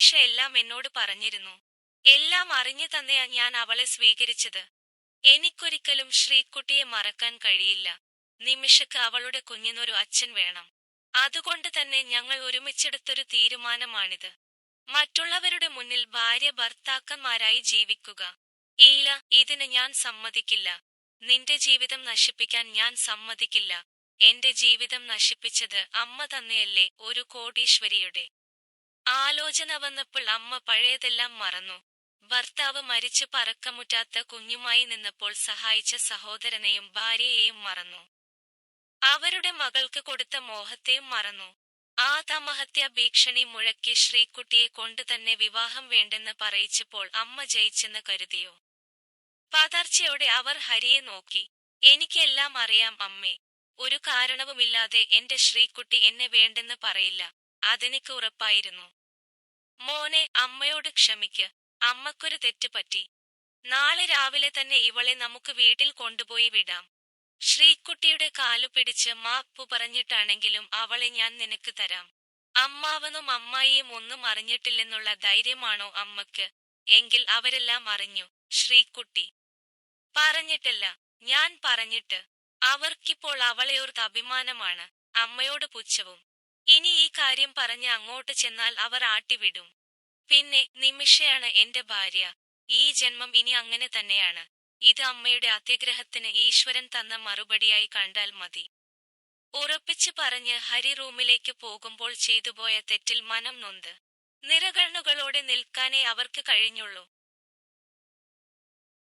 നിമിഷ എല്ലാം എന്നോട് പറഞ്ഞിരുന്നു. എല്ലാം അറിഞ്ഞു തന്നെയാ ഞാൻ അവളെ സ്വീകരിച്ചത്. എനിക്കൊരിക്കലും ശ്രീക്കുട്ടിയെ മറക്കാൻ കഴിയില്ല. നിമിഷക്ക് അവളുടെ കുഞ്ഞിനൊരു അച്ഛൻ വേണം. അതുകൊണ്ട് തന്നെ ഞങ്ങൾ ഒരുമിച്ചെടുത്തൊരു തീരുമാനമാണിത്. മറ്റുള്ളവരുടെ മുന്നിൽ ഭാര്യ ഭർത്താക്കന്മാരായി ജീവിക്കുക. ഇല്ല, ഇതിന് ഞാൻ സമ്മതിക്കില്ല. നിന്റെ ജീവിതം നശിപ്പിക്കാൻ ഞാൻ സമ്മതിക്കില്ല. എന്റെ ജീവിതം നശിപ്പിച്ചത് അമ്മ തന്നെയല്ലേ. ഒരു കോടീശ്വരിയുടെ ആലോചന വന്നപ്പോൾ അമ്മ പഴയതെല്ലാം മറന്നു. ഭർത്താവ് മരിച്ച് പറക്കമുറ്റാത്ത കുഞ്ഞുമായി നിന്നപ്പോൾ സഹായിച്ച സഹോദരനെയും ഭാര്യയെയും മറന്നു. അവരുടെ മകൾക്ക് കൊടുത്ത മോഹത്തെയും മറന്നു. ആത്മഹത്യാ ഭീഷണി മുഴക്കി ശ്രീക്കുട്ടിയെ കൊണ്ട് തന്നെ വിവാഹം വേണ്ടെന്ന് പറയിച്ചപ്പോൾ അമ്മ ജയിച്ചെന്ന് കരുതിയോ? പതർച്ചയോടെ അവർ ഹരിയെ നോക്കി. എനിക്കെല്ലാം അറിയാം അമ്മേ. ഒരു കാരണവുമില്ലാതെ എന്റെ ശ്രീക്കുട്ടി എന്നെ വേണ്ടെന്ന് പറയില്ല. അതെനിക്ക് ഉറപ്പായിരുന്നു. മോനെ, അമ്മയോട് ക്ഷമിക്ക്. അമ്മക്കൊരു തെറ്റ് പറ്റി. നാളെ രാവിലെ തന്നെ ഇവളെ നമുക്ക് വീട്ടിൽ കൊണ്ടുപോയി വിടാം. ശ്രീക്കുട്ടിയുടെ കാലു പിടിച്ച് മാപ്പു പറഞ്ഞിട്ടാണെങ്കിലും അവളെ ഞാൻ നിനക്ക് തരാം. അമ്മാവനും അമ്മായിയും ഒന്നും അറിഞ്ഞിട്ടില്ലെന്നുള്ള ധൈര്യമാണോ അമ്മക്ക്? എങ്കിൽ അവരെല്ലാം അറിഞ്ഞു. ശ്രീക്കുട്ടി പറഞ്ഞിട്ടല്ല, ഞാൻ പറഞ്ഞിട്ട്. അവർക്കിപ്പോൾ അവളെയോർത്ത് അഭിമാനമാണ്, അമ്മയോട് പുച്ഛവും. ഇനി ഈ കാര്യം പറഞ്ഞ് അങ്ങോട്ട് ചെന്നാൽ അവർ ആട്ടിവിടും. പിന്നെ നിമിഷയാണ് എന്റെ ഭാര്യ. ഈ ജന്മം ഇനി അങ്ങനെ തന്നെയാണ്. ഇത് അമ്മയുടെ അത്യഗ്രഹത്തിന് ഈശ്വരൻ തന്ന മറുപടിയായി കണ്ടാൽ മതി. ഉറപ്പിച്ചു പറഞ്ഞ് ഹരി റൂമിലേക്ക് പോകുമ്പോൾ ചെയ്തുപോയ തെറ്റിൽ മനം നൊന്ത് നിറകണ്ണുകളോടെ നിൽക്കാനേ അവർക്ക് കഴിഞ്ഞുള്ളൂ.